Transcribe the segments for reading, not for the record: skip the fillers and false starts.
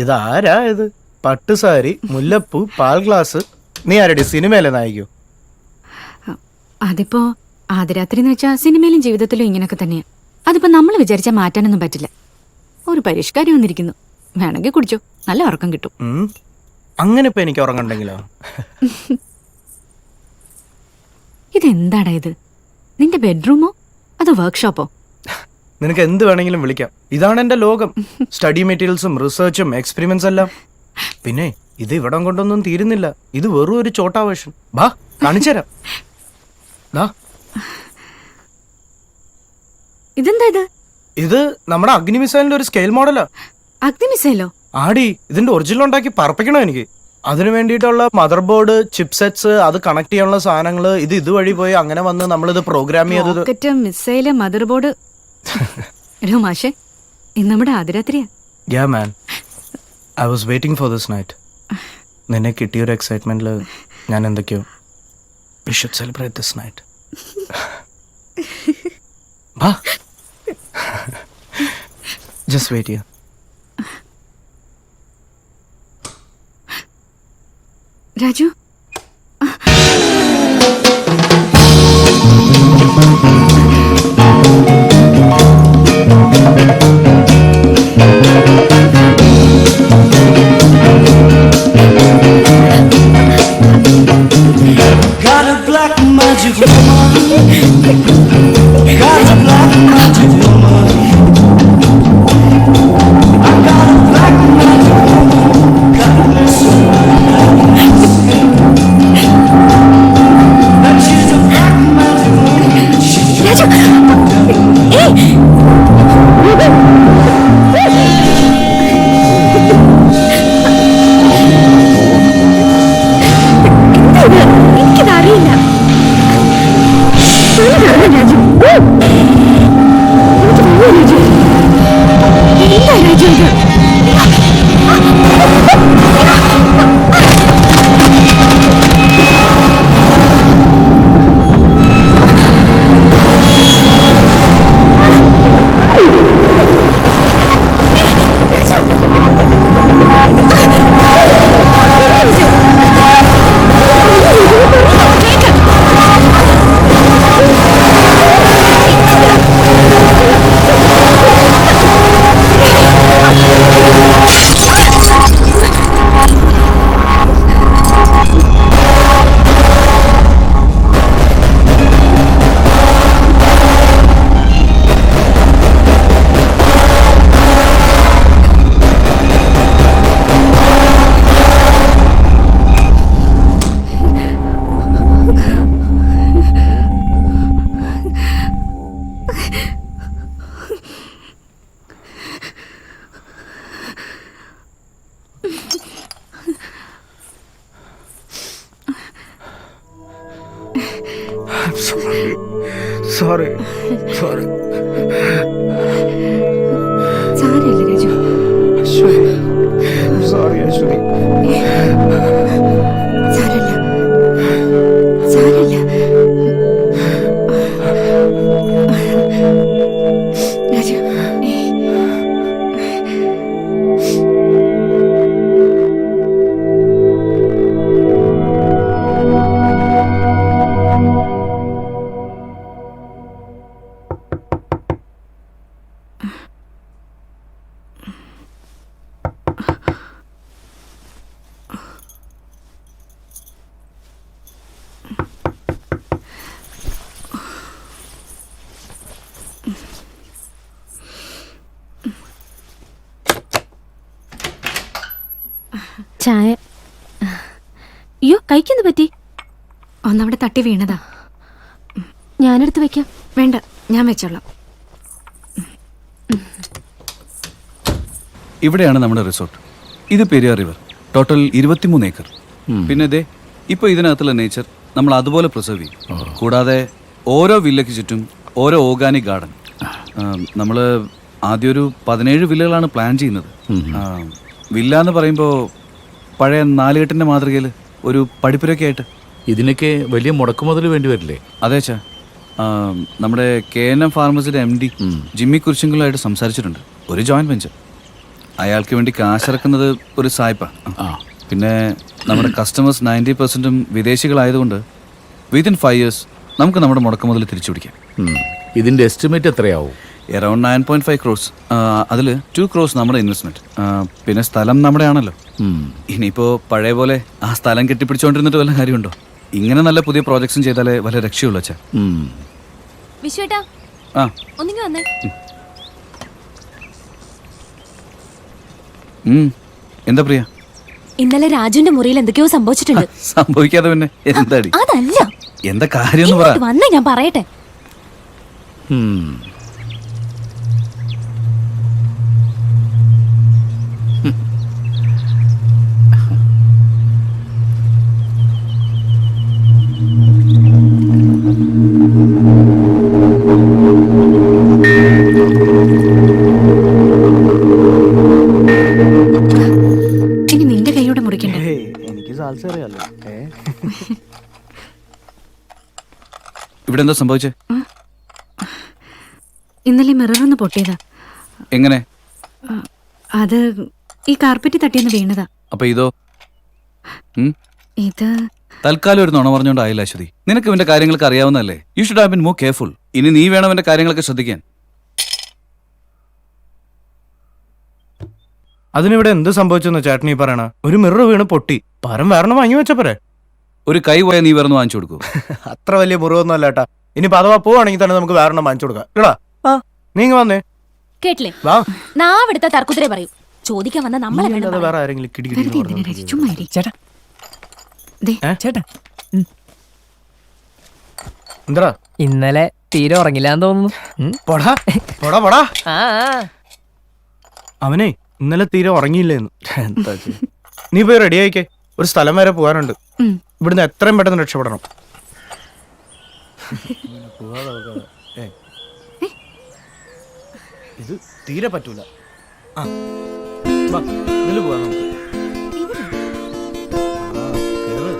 ഇതാരാ ഇത്? പട്ടുസാരി, മുല്ലപ്പൂ, പാൽ ഗ്ലാസ്. നീ ആരടി സിനിമയിലെ നായിക്കോ? അതിപ്പോ ആദ്യരാത്രി എന്ന് വെച്ചാൽ സിനിമയിലും ജീവിതത്തിലും ഇങ്ങനൊക്കെ തന്നെയാ. അതിപ്പോ നമ്മൾ വിചാരിച്ചാൽ മാറ്റാനൊന്നും പറ്റില്ല. ഒരു പരിഷ്കാരം വന്നിരിക്കുന്നു, വേണമെങ്കിൽ കുടിച്ചോ, നല്ല ഉറക്കം കിട്ടും. അങ്ങനെ ഇപ്പൊ എനിക്ക് ഉറങ്ങണ്ടെങ്കിലോ? ഇതെന്താടാ ഇത്? നിന്റെ ബെഡ്റൂമോ അതോ വർക്ക്ഷോപ്പോ? നിനക്ക് എന്ത് വേണമെങ്കിലും വിളിക്കാം. ഇതാണ് എന്റെ ലോകം. സ്റ്റഡി മെറ്റീരിയൽസും റിസർച്ചും എക്സ്പെരിമെന്റ്സ് എല്ലാം. പിന്നെ ഇത് ഇവിടം കൊണ്ടൊന്നും തീരുന്നില്ല. ഇത് വെറും ഒരു ചോട്ടാ വേർഷൻ. ബാ കാണിച്ചുതരാം. ഇതെന്താ ഇത്? ഇത് നമ്മുടെ അഗ്നി മിസൈലിന്റെ ഒരു സ്കെയിൽ മോഡലാ. അഗ്നി മിസൈലോ? ആടി, ഇതിന്റെ ഒറിജിനൽ ഉണ്ടാക്കി പറപ്പിക്കണോ എനിക്ക്. അതിനു വേണ്ടിയിട്ടുള്ള മദർ ബോർഡ്, ചിപ്സെറ്റ്സ്, അത് കണക്ട് ചെയ്യാനുള്ള സാധനങ്ങള്, ഇത് ഇതുവഴി പോയി അങ്ങനെ വന്ന് നമ്മളിത് പ്രോഗ്രാം ചെയ്തത്. Rocket, missile, mother board. എടോ മാഷേ, ഇന്ന് നമ്മുടെ ആദ്യരാത്രിയാ. Yeah man, I was waiting for this night. നിന്നെ കിട്ടിയൊരു എക്സൈറ്റ്മെന്റില് ഞാൻ എന്തൊക്കെയോ. We should celebrate this night. വാ. Just wait here. Raju, Got a black magic woman. Got a black magic woman. I got a black magic woman. Got me so nice. And she's a black magic woman. She's a എനിക്കിതറിയില്ല. എന്താ രാജു ഇത്? Sorry. സാരമില്ല Raju. Ashwini. I'm sorry, Ashwini. സാരമില്ല, സാരമില്ല. രാജു, ചായ. അയ്യോ, കഴിക്കുന്നു പറ്റി. ഒന്നവിടെ തട്ടി വീണതാ. ഞാനെടുത്ത് വെക്കാം. വേണ്ട, ഞാൻ വെച്ചോളാം. ഇവിടെയാണ് നമ്മുടെ റിസോർട്ട്. ഇത് പെരിയാർ റിവർ. Total 23 acre. പിന്നെ ദേ ഇപ്പോൾ ഇതിനകത്തുള്ള നേച്ചർ നമ്മൾ അതുപോലെ പ്രിസർവ് ചെയ്യും. കൂടാതെ ഓരോ വില്ലയ്ക്ക് ചുറ്റും ഓരോ ഓർഗാനിക് ഗാർഡൻ. നമ്മൾ ആദ്യം ഒരു 17 വില്ലകളാണ് പ്ലാൻ ചെയ്യുന്നത്. വില്ല എന്ന് പറയുമ്പോൾ പഴയ നാലുകെട്ടിൻ്റെ മാതൃകയിൽ ഒരു പടിപ്പുരൊക്കെ ആയിട്ട്. ഇതിനൊക്കെ വലിയ മുടക്കുമുതൽ വേണ്ടി വരില്ലേ? അതെ ചാ, നമ്മുടെ KNM ഫാർമസിയുടെ MD ജിമ്മി കുരിശിങ്കളുമായിട്ട് സംസാരിച്ചിട്ടുണ്ട്. ഒരു ജോയിന്റ് വെഞ്ചർ. അയാൾക്ക് വേണ്ടി കാശിറക്കുന്നത് ഒരു സായ്പ. ആ പിന്നെ നമ്മുടെ കസ്റ്റമേഴ്സ് 90%ഉം വിദേശികളായതുകൊണ്ട് വിത്തിൻ 5 years നമുക്ക് നമ്മുടെ മുടക്കുമുതൽ തിരിച്ചു പിടിക്കാം. ഇതിന്റെ എസ്റ്റിമേറ്റ് എത്രയാവും? Around 9.5 crores. അതിൽ 2 crores നമ്മുടെ ഇൻവെസ്റ്റ്മെന്റ്. പിന്നെ സ്ഥലം നമ്മുടെ ആണല്ലോ. ഇനിയിപ്പോ പഴയ പോലെ ആ സ്ഥലം കെട്ടിപ്പിടിച്ചോണ്ടിരുന്നിട്ട് വല്ല കാര്യമുണ്ടോ? ഇങ്ങനെ നല്ല പുതിയ പ്രോജക്ട്സും ചെയ്താലേ വല്ല രക്ഷയുള്ളൂ അച്ഛാ. വിശ്വേട്ടാ ആ ഒന്നിങ്ങി വന്നേ. എന്താ പ്രിയ? ഇന്നലെ രാജുവിന്റെ മുറിയിൽ എന്തൊക്കെയോ സംഭവിച്ചിട്ടുണ്ട്. സംഭവിക്കാതെ പിന്നെ എന്താടി? അതല്ല, എന്താ കാര്യം പറ. വന്നേ ഞാൻ പറയട്ടെ. ഇനി നിന്റെ കൈയോടെ മുറിക്കണ്ടേ? എനിക്ക് സാൽസ അറിയാലോ. ഇവിടെ എന്താ സംഭവിച്ചേ? ഇന്നലെ മിററൊന്ന് പൊട്ടിയതാ. എങ്ങനെ? അത് ഈ കാർപ്പറ്റ് തട്ടിയെന്ന് വീണതാ. അപ്പൊ ഇതോ? ഇത് തൽക്കാലം ഒരു നുണ പറഞ്ഞോണ്ടായില്ല അശ്വതി. നിനക്ക് ഇവന്റെ കാര്യങ്ങളൊക്കെ അറിയാവുന്നതല്ലേ? You should have been more careful. ഇനി നീ വേണം ഇവന്റെ കാര്യങ്ങളൊക്കെ ശ്രദ്ധിക്കാൻ. അതിനിവിടെ എന്ത് സംഭവിച്ചെന്ന് ചേട്ടനീ പറയണ? ഒരു മിറർ വീണ് പൊട്ടി, പരം വേറെ വാങ്ങി വെച്ചപ്പോരെ. ഒരു കൈ പോയാൽ നീ വേറെ വാങ്ങിച്ചു കൊടുക്കൂ. അത്ര വലിയ മുറിവൊന്നും അല്ല ഏട്ടാ. ഇനി അഥവാ പോവാണെങ്കിൽ തന്നെ നമുക്ക് വേറെ വാങ്ങിച്ചു കൊടുക്കാം. ഇടാ നീങ്ങ വന്നേ. കേട്ടില്ലേ, വാ. നാവിടുത്തെ തർക്കുത്തരേ പറയൂ. ചോദിക്കാൻ വന്ന നമ്മളെ വേണം അല്ലാതെ പറയാൻ. വേറെ ആരെങ്കിലും കിടി കിടി വെറുതെ എന്തിനാ രാജി? ചുമ്മാ ഇരി. ചേട്ടാ ദേ, ചേട്ടാ എന്താ ഇന്നലെ തീരെ ഉറങ്ങില്ലാന്ന് തോന്നുന്നു. പോടാ പോടാ പോടാ. ആ അവനെ ഇന്നലെ തീരെ ഉറങ്ങിയില്ലേന്ന്. എന്താ ചെയ്യ? നീ പോയി റെഡി ആയിക്കേ, ഒരു സ്ഥലം വരെ പോകാനുണ്ട്. ഉം. ഇവിടുന്ന് എത്രയും പെട്ടെന്ന് രക്ഷപ്പെടണം. ഇത് തീരെ പറ്റൂല. ആ വാ, ഇതില് പോവാം നമുക്ക്. ആ, കേറ്.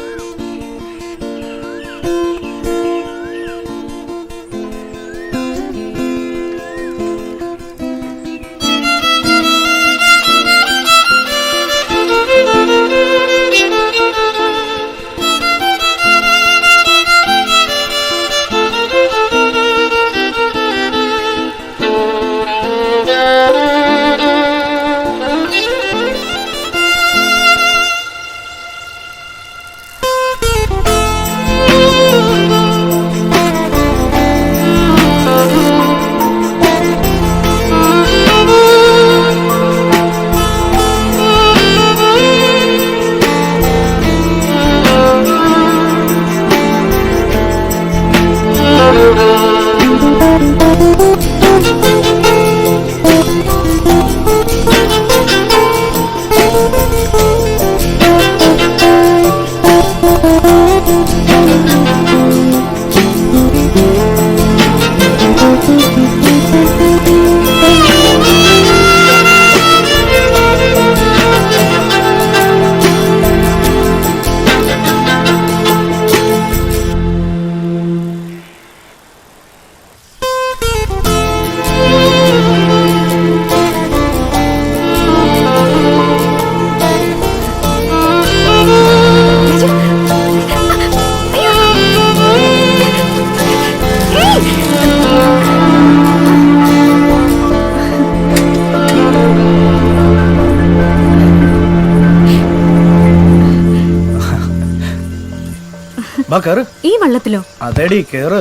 വാ കേറ്. ഈ വള്ളത്തിലോ? അതെടി കേറ്.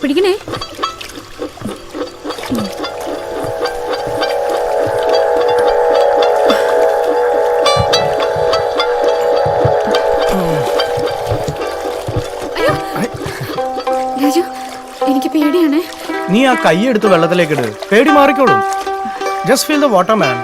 പിടിക്കണേ. രാജു, എനിക്ക് പേടിയാണേ. നീ ആ കൈ എടുത്ത് വെള്ളത്തിലേക്ക് ഇട്, പേടി മാറിക്കോളും. Just feel the water man.